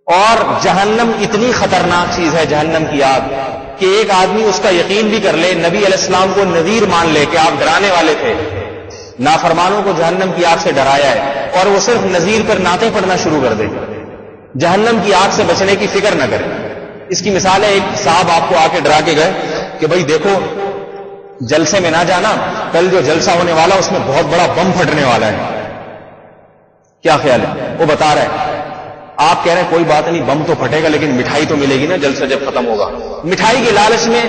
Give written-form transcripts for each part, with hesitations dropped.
اور جہنم اتنی خطرناک چیز ہے، جہنم کی آگ، کہ ایک آدمی اس کا یقین بھی کر لے، نبی علیہ السلام کو نذیر مان لے کہ آپ ڈرانے والے تھے، نافرمانوں کو جہنم کی آگ سے ڈرایا ہے، اور وہ صرف نذیر پر نعتیں پڑھنا شروع کر دے، جہنم کی آگ سے بچنے کی فکر نہ کرے۔ اس کی مثال ہے، ایک صاحب آپ کو آ کے ڈرا کے گئے کہ بھائی دیکھو جلسے میں نہ جانا، کل جو جلسہ ہونے والا اس میں بہت بڑا بم پھٹنے والا ہے، کیا خیال ہے؟ وہ بتا رہا ہے، آپ کہہ رہے ہیں کوئی بات نہیں، بم تو پھٹے گا لیکن مٹھائی تو ملے گی نا جلسہ جب ختم ہوگا۔ مٹھائی کے لالچ میں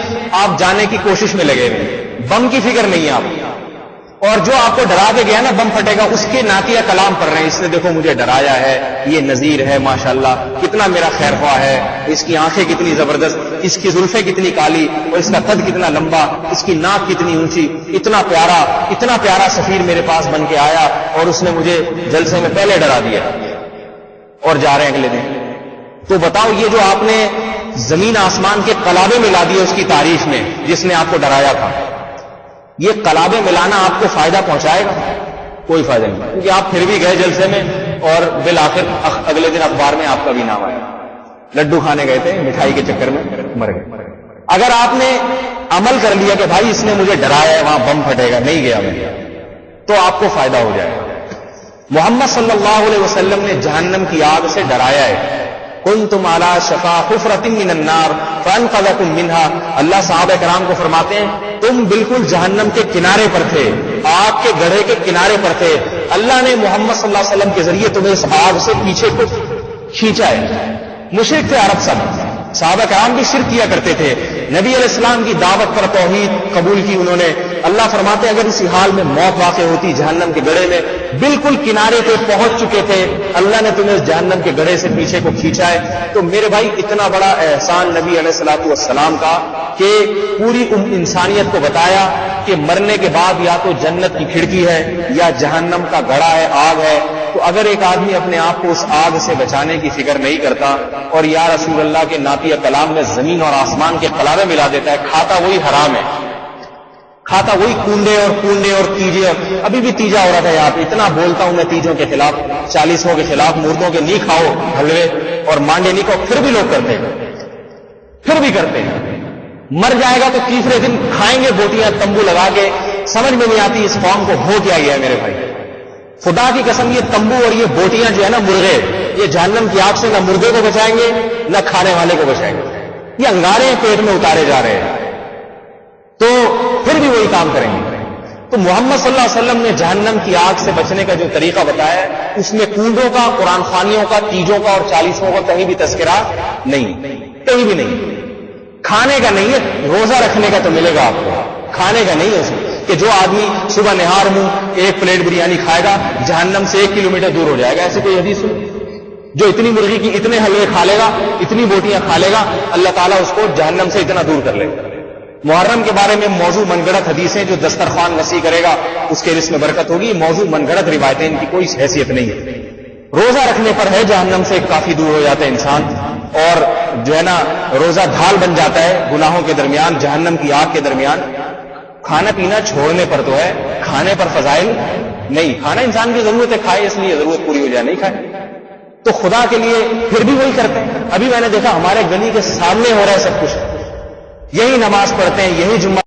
آپ جانے کی کوشش میں لگے ہوئے، بم کی فکر نہیں ہے آپ، اور جو آپ کو ڈرا کے گیا نا بم پھٹے گا، اس کے نعتیہ کلام پڑھ رہے ہیں، اس نے دیکھو مجھے ڈرایا ہے، یہ نذیر ہے، ماشاءاللہ کتنا میرا خیر خواہ ہے، اس کی آنکھیں کتنی زبردست، اس کی زلفیں کتنی کالی، اور اس کا قد کتنا لمبا، اس کی ناک کتنی اونچی، اتنا پیارا سفیر میرے پاس بن کے آیا، اور اس نے مجھے جلسے میں پہلے ڈرا دیا، اور جا رہے ہیں اگلے دن۔ تو بتاؤ یہ جو آپ نے زمین آسمان کے قلابے ملا دیے اس کی تعریف میں، جس نے آپ کو ڈرایا تھا، یہ قلابے ملانا آپ کو فائدہ پہنچائے گا؟ کوئی فائدہ نہیں، کیونکہ آپ پھر بھی گئے جلسے میں، اور بالآخر اگلے دن اخبار میں آپ کا بھی نام آیا، لڈو کھانے گئے تھے، مٹھائی کے چکر میں مر گئے۔ اگر آپ نے عمل کر لیا کہ بھائی اس نے مجھے ڈرایا ہے، وہاں بم پھٹے گا، نہیں گیا میں، تو آپ کو فائدہ ہو جائے گا۔ محمد صلی اللہ علیہ وسلم نے جہنم کی آگ سے ڈرایا ہے، کنتم علی شفا حفرۃ من النار فانقذکم منها۔ اللہ صحابہ کرام کو فرماتے ہیں تم بالکل جہنم کے کنارے پر تھے، آگ کے گڑھے کے کنارے پر تھے، اللہ نے محمد صلی اللہ علیہ وسلم کے ذریعے تمہیں اس آگ سے پیچھے کو کھینچا ہے۔ مشرک تھے عرب سب، صحابہ کرام بھی شرک کیا کرتے تھے، نبی علیہ السلام کی دعوت پر توحید قبول کی انہوں نے۔ اللہ فرماتے ہیں اگر اسی حال میں موت واقع ہوتی جہنم کے گڑھے میں، بالکل کنارے پہ پہنچ چکے تھے، اللہ نے تمہیں اس جہنم کے گڑھے سے پیچھے کو کھینچا ہے۔ تو میرے بھائی اتنا بڑا احسان نبی علیہ الصلوۃ والسلام کا کہ پوری انسانیت کو بتایا کہ مرنے کے بعد یا تو جنت کی کھڑکی ہے یا جہنم کا گڑھا ہے، آگ ہے۔ تو اگر ایک آدمی اپنے آپ کو اس آگ سے بچانے کی فکر نہیں کرتا اور یا رسول اللہ کے نعتیہ کلام میں زمین اور آسمان کے قلابے ملا دیتا ہے، کھاتا وہی حرام ہے، کھاتا وہی کنڈے اور تیجے، ابھی بھی تیجا ہو رہا تھا یہاں پہ، اتنا بولتا ہوں میں تیجوں کے خلاف، چالیسوں کے خلاف، مردوں کے نہیں کھاؤ حلوے اور مانڈے نہیں کھاؤ، پھر بھی لوگ کرتے ہیں، مر جائے گا تو تیسرے دن کھائیں گے بوٹیاں تمبو لگا کے۔ سمجھ میں نہیں آتی اس قوم کو ہو کیا گیا میرے بھائی، خدا کی قسم یہ تمبو اور یہ بوٹیاں جو ہے نا، مرغے، یہ جہنم کی آگ سے نہ مردے کو بچائیں گے نہ کھانے والے کو بچائیں گے، یہ انگارے پیٹ میں اتارے جا رہے ہیں، تو پھر بھی وہی کام کریں گے۔ تو محمد صلی اللہ علیہ وسلم نے جہنم کی آگ سے بچنے کا جو طریقہ بتایا ہے، اس میں کنڈوں کا، قرآن خوانیوں کا، تیجوں کا اور چالیسوں کا کہیں بھی تذکرہ نہیں، کہیں بھی نہیں۔ کھانے کا نہیں ہے، روزہ رکھنے کا تو ملے گا آپ کو، کھانے کا نہیں ہے اس میں، کہ جو آدمی صبح نہار منہ ایک پلیٹ بریانی کھائے گا جہنم سے 1 کلومیٹر دور ہو جائے گا، ایسے کوئی حدیث سنی؟ جو اتنی مرغی کی اتنے حلوے کھا لے گا، اتنی بوٹیاں کھا لے گا، اللہ تعالیٰ اس کو جہنم سے اتنا دور کر لے گا۔ محرم کے بارے میں موضوع من گڑت حدیثیں، جو دسترخوان وسیع کرے گا اس کے رزق میں برکت ہوگی، موضوع من گڑت روایتیں، ان کی کوئی حیثیت نہیں ہے۔ روزہ رکھنے پر ہے جہنم سے کافی دور ہو جاتا ہے انسان، اور جو ہے نا روزہ ڈھال بن جاتا ہے گناہوں کے درمیان، جہنم کی آگ کے درمیان۔ کھانا پینا چھوڑنے پر تو ہے، کھانے پر فضائل نہیں۔ کھانا انسان کی ضرورت ہے، کھائے اس لیے ضرورت پوری ہو جائے، نہیں کھائے تو خدا کے لیے پھر بھی وہی کرتے ہیں۔ ابھی میں نے دیکھا ہمارے گلی کے سامنے ہو رہا ہے سب کچھ، یہی نماز پڑھتے ہیں، یہی جمعہ